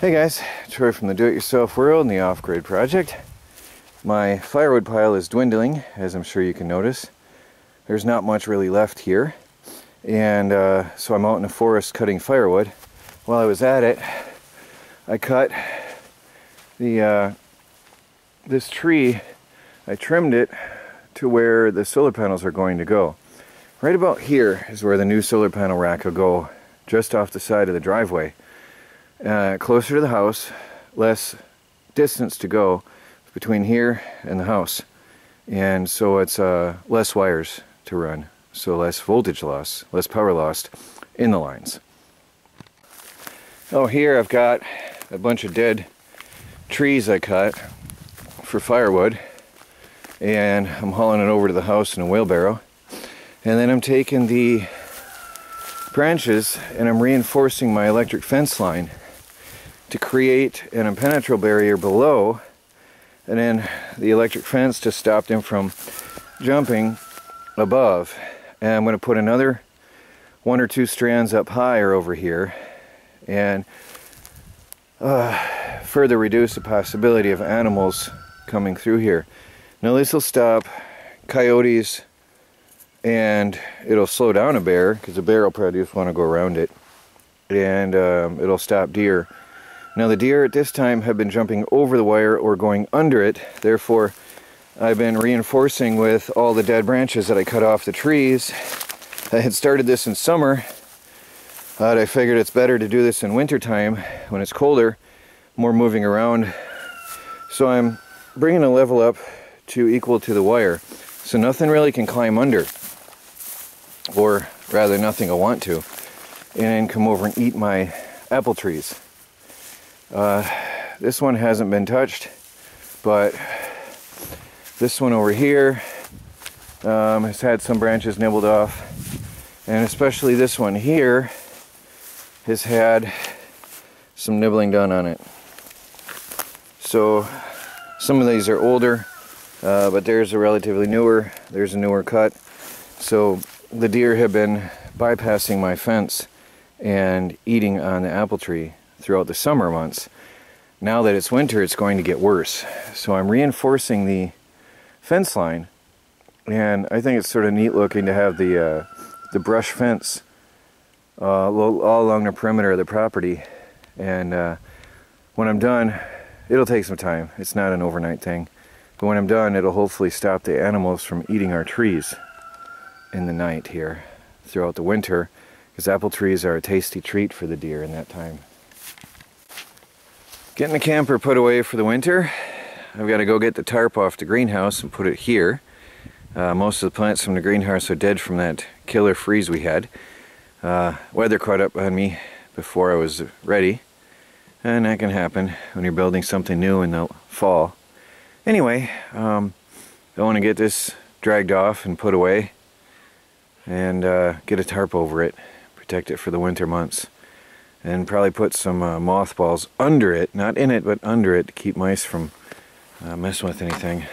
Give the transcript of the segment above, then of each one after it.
Hey guys, Troy from the Do-It-Yourself World and the Off-Grid Project. My firewood pile is dwindling, as I'm sure you can notice. There's not much really left here, and so I'm out in the forest cutting firewood. While I was at it, I cut this tree. I trimmed it to where the solar panels are going to go. Right about here is where the new solar panel rack will go, just off the side of the driveway. Closer to the house, less distance to go between here and the house, and so it's less wires to run, so less voltage loss, less power lost in the lines. Oh, here I've got a bunch of dead trees I cut for firewood, and I'm hauling it over to the house in a wheelbarrow, and then I'm taking the branches and I'm reinforcing my electric fence line to create an impenetrable barrier below, and then the electric fence to stop them from jumping above. And I'm going to put another 1 or 2 strands up higher over here and further reduce the possibility of animals coming through here. Now this will stop coyotes, and it'll slow down a bear, because a bear will probably just want to go around it, and it'll stop deer. Now the deer at this time have been jumping over the wire or going under it, therefore I've been reinforcing with all the dead branches that I cut off the trees. I had started this in summer, but I figured it's better to do this in winter time when it's colder, more moving around. So I'm bringing the level up to equal to the wire, so nothing really can climb under, or rather nothing will want to, and come over and eat my apple trees. This one hasn't been touched, but this one over here has had some branches nibbled off, and especially this one here has had some nibbling done on it. So some of these are older, but there's a relatively newer, there's a newer cut. So the deer have been bypassing my fence and eating on the apple tree throughout the summer months. Now that it's winter, it's going to get worse. So I'm reinforcing the fence line, and I think it's sort of neat looking to have the brush fence all along the perimeter of the property. And when I'm done, it'll take some time. It's not an overnight thing. But when I'm done, it'll hopefully stop the animals from eating our trees in the night here throughout the winter, because apple trees are a tasty treat for the deer in that time. Getting the camper put away for the winter. I've got to go get the tarp off the greenhouse and put it here. Most of the plants from the greenhouse are dead from that killer freeze we had. Weather caught up on me before I was ready, and that can happen when you're building something new in the fall. Anyway, I want to get this dragged off and put away, and get a tarp over it, protect it for the winter months, and probably put some mothballs under it, not in it, but under it, to keep mice from messing with anything.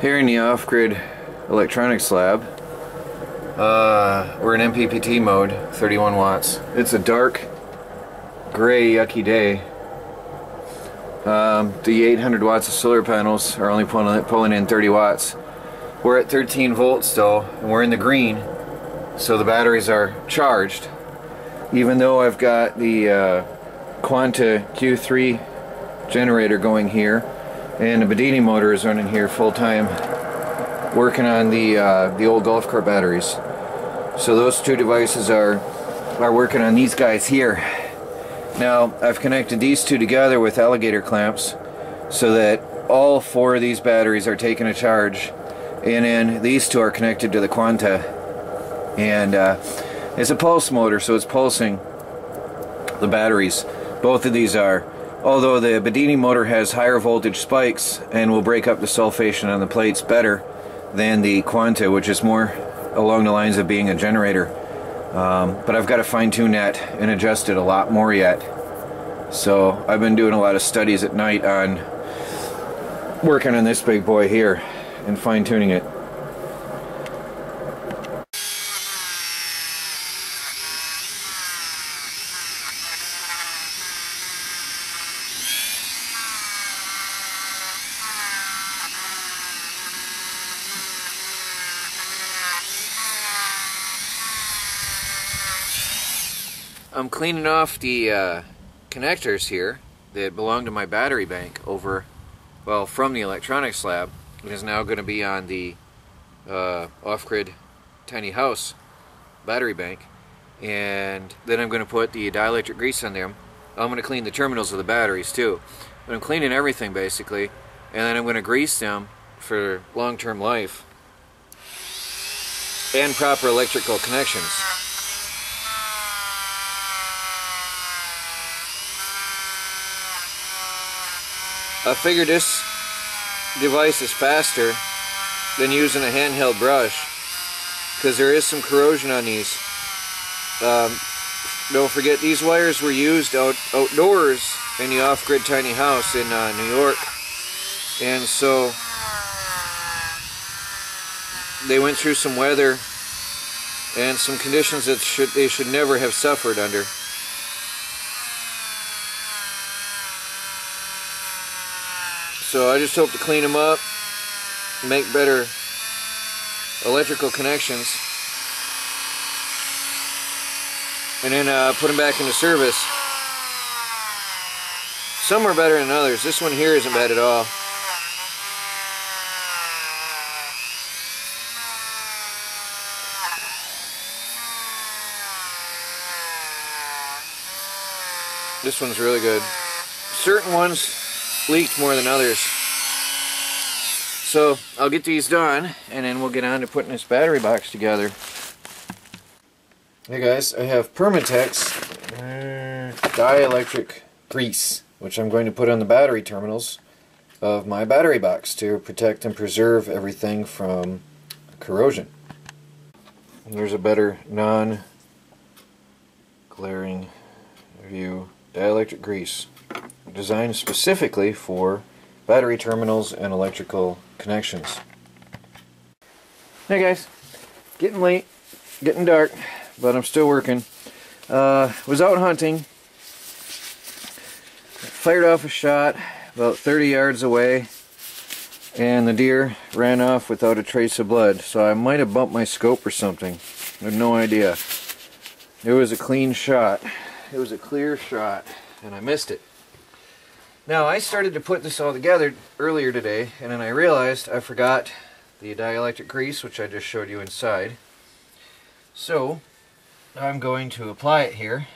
Here in the off-grid electronics lab, we're in MPPT mode, 31 watts. It's a dark, gray, yucky day. The 800 watts of solar panels are only pulling in 30 watts. We're at 13 volts though, and we're in the green, so the batteries are charged. Even though I've got the Quanta Q3 generator going here, and the Bedini motor is running here full time, working on the old golf cart batteries. So those two devices are working on these guys here. Now I've connected these two together with alligator clamps so that all 4 of these batteries are taking a charge, and then these two are connected to the Quanta, and it's a pulse motor, so it's pulsing the batteries. Both of these are, although the Bedini motor has higher voltage spikes and will break up the sulfation on the plates better than the Quanta, which is more along the lines of being a generator. But I've got to fine-tune that and adjust it a lot more yet. So I've been doing a lot of studies at night on working on this big boy here and fine-tuning it. I'm cleaning off the connectors here that belong to my battery bank over, well, from the electronics lab. It is now going to be on the off-grid tiny house battery bank, and then I'm going to put the dielectric grease on them. I'm going to clean the terminals of the batteries too, but I'm cleaning everything basically, and then I'm going to grease them for long-term life and proper electrical connections. I figured this device is faster than using a handheld brush, because there is some corrosion on these. Don't forget, these wires were used outdoors in the off-grid tiny house in New York, and so they went through some weather and some conditions that they should never have suffered under. So I just hope to clean them up, make better electrical connections, and then put them back into service. Some are better than others. This one here isn't bad at all. This one's really good. Certain ones leaked more than others. So I'll get these done, and then we'll get on to putting this battery box together. Hey guys, I have Permatex dielectric grease, which I'm going to put on the battery terminals of my battery box to protect and preserve everything from corrosion. And there's a better non-glaring view. Dielectric grease, designed specifically for battery terminals and electrical connections. Hey guys, getting late, getting dark, but I'm still working. Was out hunting, fired off a shot about 30 yards away, and the deer ran off without a trace of blood, so I might have bumped my scope or something. I have no idea. It was a clean shot. It was a clear shot, and I missed it. Now, I started to put this all together earlier today, and then I realized I forgot the dielectric grease, which I just showed you inside. So, I'm going to apply it here.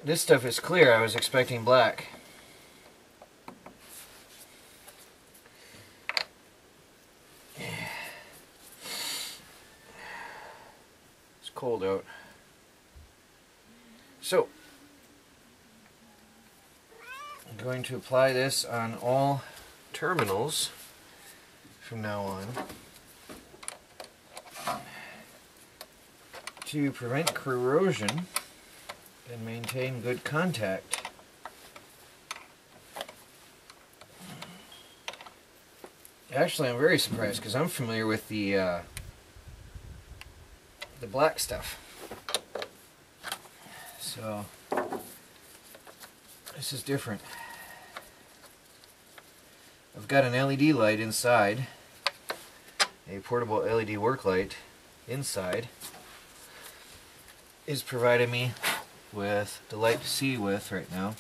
This stuff is clear. I was expecting black. Cold out. So I'm going to apply this on all terminals from now on to prevent corrosion and maintain good contact. Actually, I'm very surprised because I'm familiar with the black stuff. So this is different. I've got an LED light inside, a portable LED work light inside is providing me with the light to see with right now.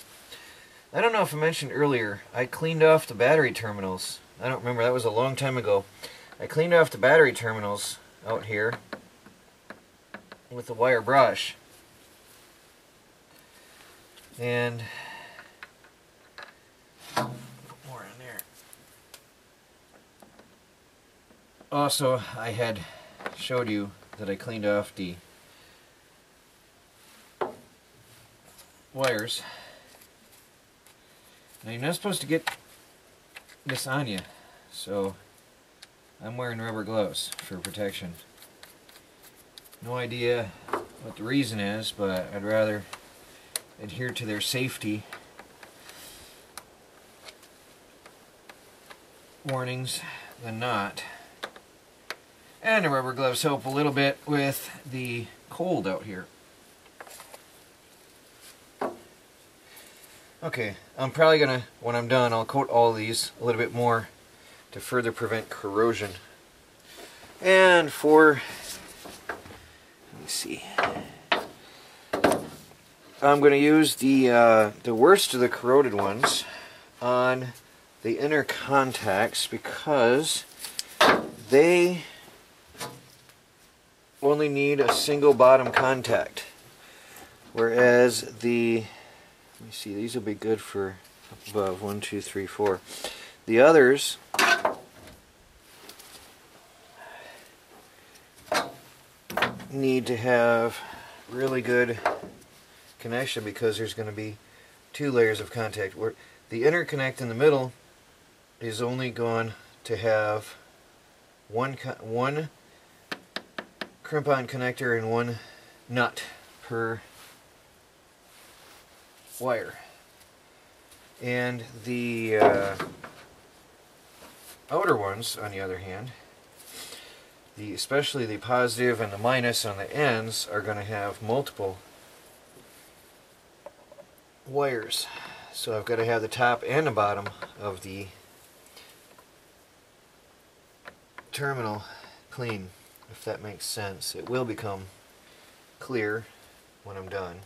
I don't know if I mentioned earlier, I cleaned off the battery terminals. I don't remember, that was a long time ago. I cleaned off the battery terminals out here with a wire brush, and put more in there. Also, I had showed you that I cleaned off the wires. Now, you're not supposed to get this on you, so I'm wearing rubber gloves for protection. No idea what the reason is, but I'd rather adhere to their safety warnings than not. And the rubber gloves help a little bit with the cold out here. Okay, I'm probably gonna, when I'm done, I'll coat all these a little bit more to further prevent corrosion. And for, let me see, I'm going to use the worst of the corroded ones on the inner contacts because they only need a single bottom contact, whereas the, let me see, these will be good for above 1, 2, 3, 4. The others need to have really good connection because there's going to be 2 layers of contact. Where the interconnect in the middle is only going to have one crimp-on connector and 1 nut per wire. And the outer ones, on the other hand, especially the positive and the minus on the ends, are going to have multiple wires. So I've got to have the top and the bottom of the terminal clean, if that makes sense. It will become clear when I'm done.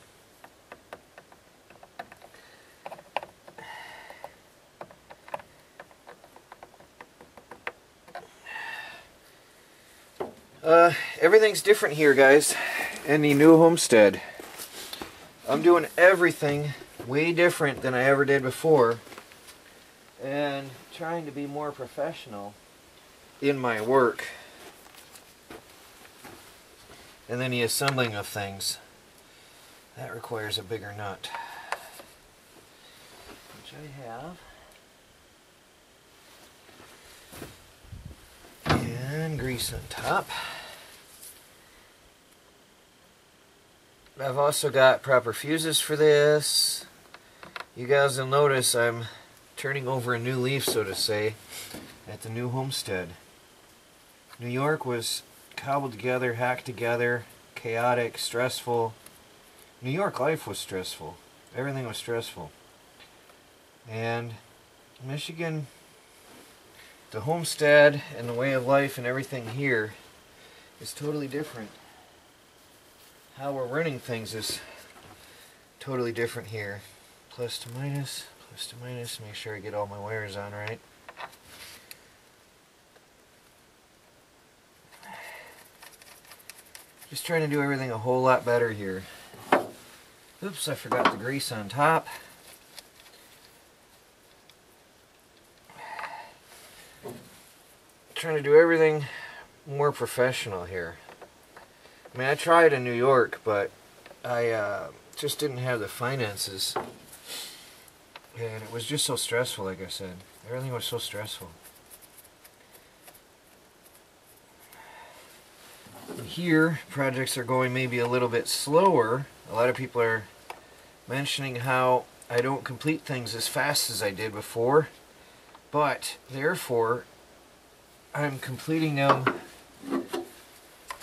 Everything's different here, guys, in the new homestead. I'm doing everything way different than I ever did before and trying to be more professional in my work. And then the assembling of things, that requires a bigger nut, which I have, and grease on top. I've also got proper fuses for this. You guys will notice I'm turning over a new leaf, so to say, at the new homestead. New York was cobbled together, hacked together, chaotic, stressful. New York life was stressful. Everything was stressful. And Michigan, the homestead and the way of life and everything here is totally different. How we're running things is totally different here. Plus to minus, make sure I get all my wires on right. Just trying to do everything a whole lot better here. Oops, I forgot the grease on top. Trying to do everything more professional here. I mean, I tried in New York, but I just didn't have the finances. And it was just so stressful, like I said. Everything was so stressful. Here, projects are going maybe a little bit slower. A lot of people are mentioning how I don't complete things as fast as I did before, but therefore I'm completing them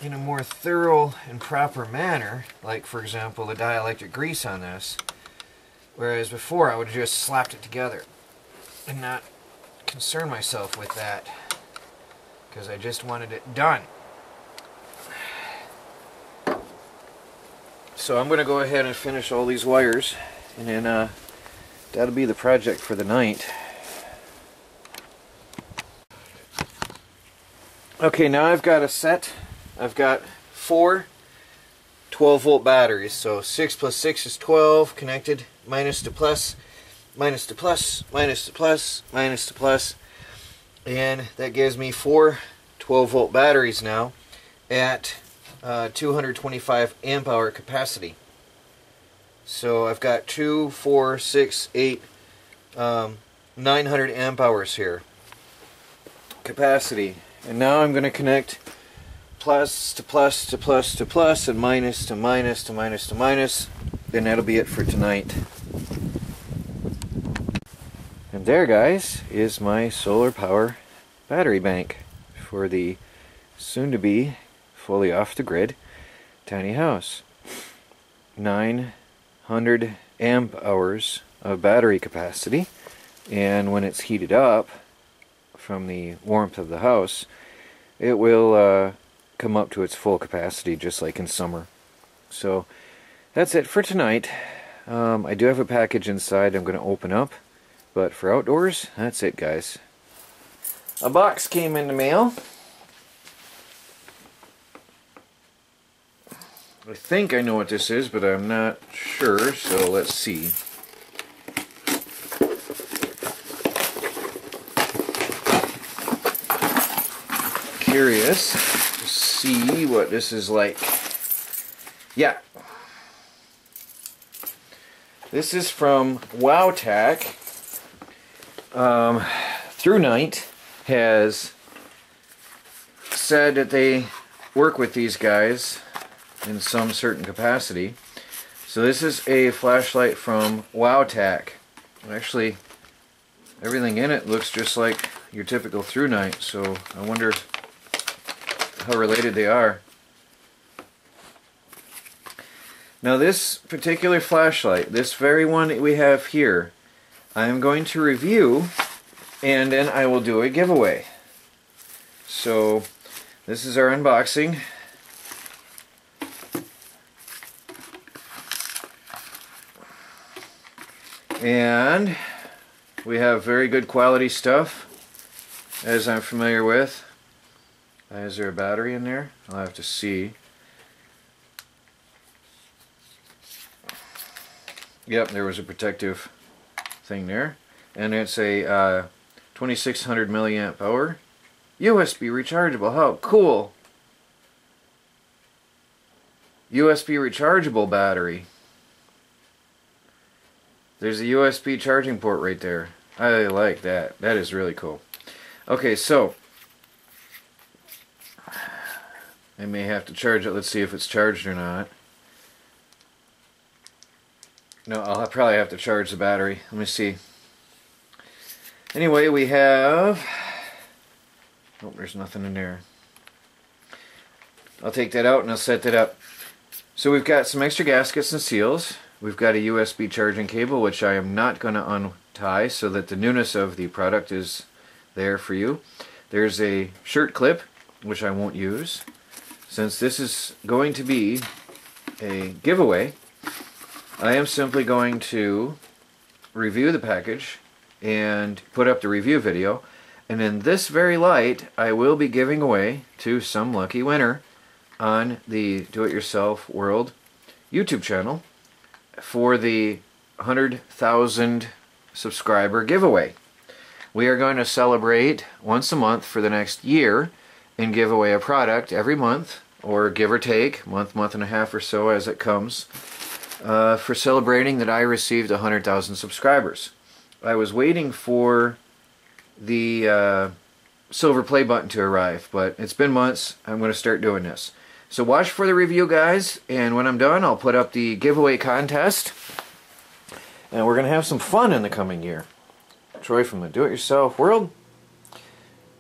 in a more thorough and proper manner, like for example the dielectric grease on this, whereas before I would have just slapped it together and not concern myself with that because I just wanted it done. So I'm going to go ahead and finish all these wires, and then that'll be the project for the night. Okay, now I've got a set. I've got 4 12-volt batteries, so 6 plus 6 is 12, connected, minus to plus, minus to plus, minus to plus, minus to plus, and that gives me 4 12-volt batteries now at 225 amp hour capacity. So I've got 2, 4, 6, 8, 900 amp hours here capacity. And now I'm going to connect plus to plus to plus to plus and minus to minus to minus to minus. Then that'll be it for tonight. And there, guys, is my solar power battery bank for the soon-to-be fully off-the-grid tiny house. 900 amp hours of battery capacity, and when it's heated up from the warmth of the house, it will come up to its full capacity, just like in summer. So that's it for tonight. I do have a package inside I'm going to open up, but for outdoors, that's it, guys. A box came in the mail. I think I know what this is, but I'm not sure, so let's see. Curious to see what this is like. Yeah. This is from WowTac. Through Night has said that they work with these guys in some certain capacity. So this is a flashlight from WowTac. Actually, everything in it looks just like your typical Through Night, so I wonder how related they are. Now this particular flashlight, this very one that we have here, I am going to review, and then I will do a giveaway. So this is our unboxing. And we have very good quality stuff, as I'm familiar with. Is there a battery in there? I'll have to see. Yep, there was a protective thing there. And it's a 2600 milliamp hour USB rechargeable. How cool! USB rechargeable battery. There's a USB charging port right there. I like that. That is really cool. Okay, so I may have to charge it. Let's see if it's charged or not. No, I'll probably have to charge the battery. Let me see. Anyway, we have... Oh, there's nothing in there. I'll take that out and I'll set that up. So we've got some extra gaskets and seals. We've got a USB charging cable, which I am not going to untie so that the newness of the product is there for you. There's a shirt clip, which I won't use. Since this is going to be a giveaway, I am simply going to review the package and put up the review video. And in this very light, I will be giving away to some lucky winner on the Do-It-Yourself World YouTube channel for the 100,000 subscriber giveaway. We are going to celebrate once a month for the next year and give away a product every month, or give or take, month and a half or so as it comes, for celebrating that I received 100,000 subscribers. I was waiting for the silver play button to arrive, but it's been months. I'm going to start doing this. So watch for the review, guys, and when I'm done, I'll put up the giveaway contest, and we're going to have some fun in the coming year. Troy from the Do-It-Yourself World.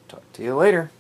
Talk to you later.